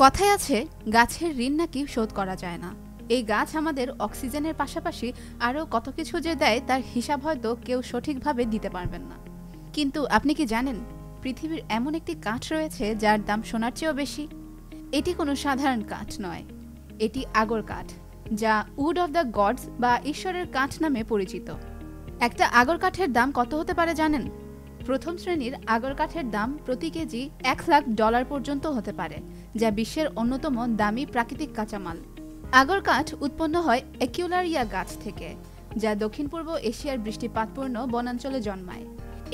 কথায় আছে গাছের ঋণ নাকি শোধ করা যায় না। এই গাছ আমাদের অক্সিজেনের পাশাপাশি আরও কত কিছু যে দেয় তার হিসাব হয়তো কেউ সঠিকভাবে দিতে পারবেন না। কিন্তু আপনি কি জানেন পৃথিবীর এমন একটি কাঠ রয়েছে যার দাম সোনার চেয়েও বেশি? এটি কোনো সাধারণ কাঠ নয়, এটি আগর কাঠ, যা উড অফ দ্য গডস বা ঈশ্বরের কাঠ নামে পরিচিত। একটা আগর কাঠের দাম কত হতে পারে জানেন? প্রথম শ্রেণীর আগর কাঠের দাম প্রতি কেজি $1,00,000 পর্যন্ত হতে পারে, যা বিশ্বের অন্যতম দামি প্রাকৃতিক কাঁচামাল। আগর কাঠ উৎপন্ন হয় একিউলারিয়া গাছ থেকে, যা দক্ষিণ পূর্ব এশিয়ার বৃষ্টিপাতপূর্ণ বনাঞ্চলে জন্মায়।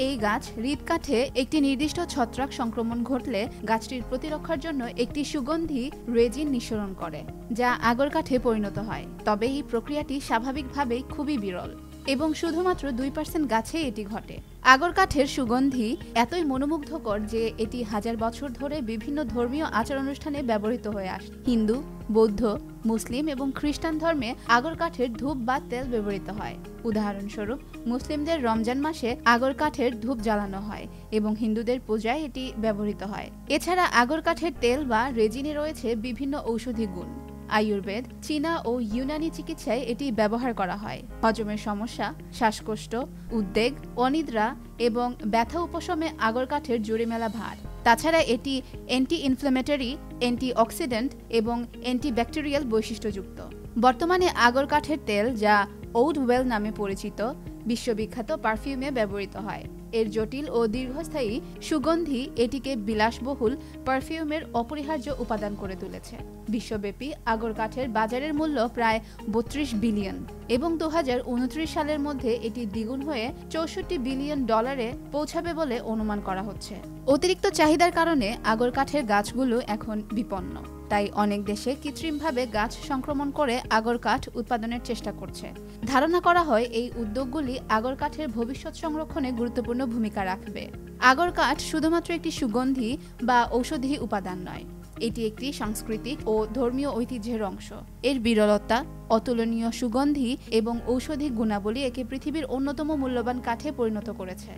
এই গাছ হৃদকাঠে একটি নির্দিষ্ট ছত্রাক সংক্রমণ ঘটলে গাছটির প্রতিরক্ষার জন্য একটি সুগন্ধি রেজিন নিঃসরণ করে, যা আগর কাঠে পরিণত হয়। তবে এই প্রক্রিয়াটি স্বাভাবিকভাবেই খুবই বিরল এবং শুধুমাত্র 2% গাছে এটি ঘটে। আগর কাঠের সুগন্ধি এতই মনোমুগ্ধকর যে এটি হাজার বছর ধরে বিভিন্ন ধর্মীয় আচার অনুষ্ঠানে ব্যবহৃত হয়ে আসে। হিন্দু, বৌদ্ধ, মুসলিম এবং খ্রিস্টান ধর্মে আগর কাঠের ধূপ বা তেল ব্যবহৃত হয়। উদাহরণস্বরূপ, মুসলিমদের রমজান মাসে আগর কাঠের ধূপ জ্বালানো হয় এবং হিন্দুদের পূজায় এটি ব্যবহৃত হয়। এছাড়া আগর কাঠের তেল বা রেজিনে রয়েছে বিভিন্ন ঔষধি গুণ। আয়ুর্বেদ, চীনা ও ইউনানি চিকিৎসায় এটি ব্যবহার করা হয়। হজমের সমস্যা, শ্বাসকষ্ট, উদ্বেগ, অনিদ্রা এবং ব্যথা উপশমে আগর কাঠের জুড়ে মেলা ভার। তাছাড়া এটি অ্যান্টি ইনফ্ল্যামেটরি, অ্যান্টি অক্সিডেন্ট এবং অ্যান্টিব্যাকটেরিয়াল বৈশিষ্ট্যযুক্ত। বর্তমানে আগর কাঠের তেল, যা ওড ওয়েল নামে পরিচিত, বিশ্ববিখ্যাত পারফিউমে ব্যবহৃত হয়। এর জটিল ও দীর্ঘস্থায়ী সুগন্ধি এটিকে বিলাসবহুল পারফিউমের অপরিহার্য উপাদান করে তুলেছে। বিশ্বব্যাপী আগর কাঠের বাজারের মূল্য প্রায় $32 বিলিয়ন এবং 2029 সালের মধ্যে এটি দ্বিগুণ হয়ে $64 বিলিয়ন পৌঁছাবে বলে অনুমান করা হচ্ছে। অতিরিক্ত চাহিদার কারণে আগর কাঠের গাছগুলো এখন বিপন্ন। তাই অনেক দেশে কৃত্রিমভাবে গাছ সংক্রমণ করে আগর কাঠ উৎপাদনের চেষ্টা করছে। ধারণা করা হয় এই উদ্যোগগুলি আগর কাঠের ভবিষ্যৎ সংরক্ষণে গুরুত্বপূর্ণ ভূমিকা রাখবে। আগর কাঠ শুধুমাত্র একটি সুগন্ধি বা ঔষধি উপাদান নয়, এটি একটি সাংস্কৃতিক ও ধর্মীয় ঐতিহ্যের অংশ। এর বিরলতা, অতুলনীয় সুগন্ধি এবং ঔষধি গুণাবলী একে পৃথিবীর অন্যতম মূল্যবান কাঠে পরিণত করেছে।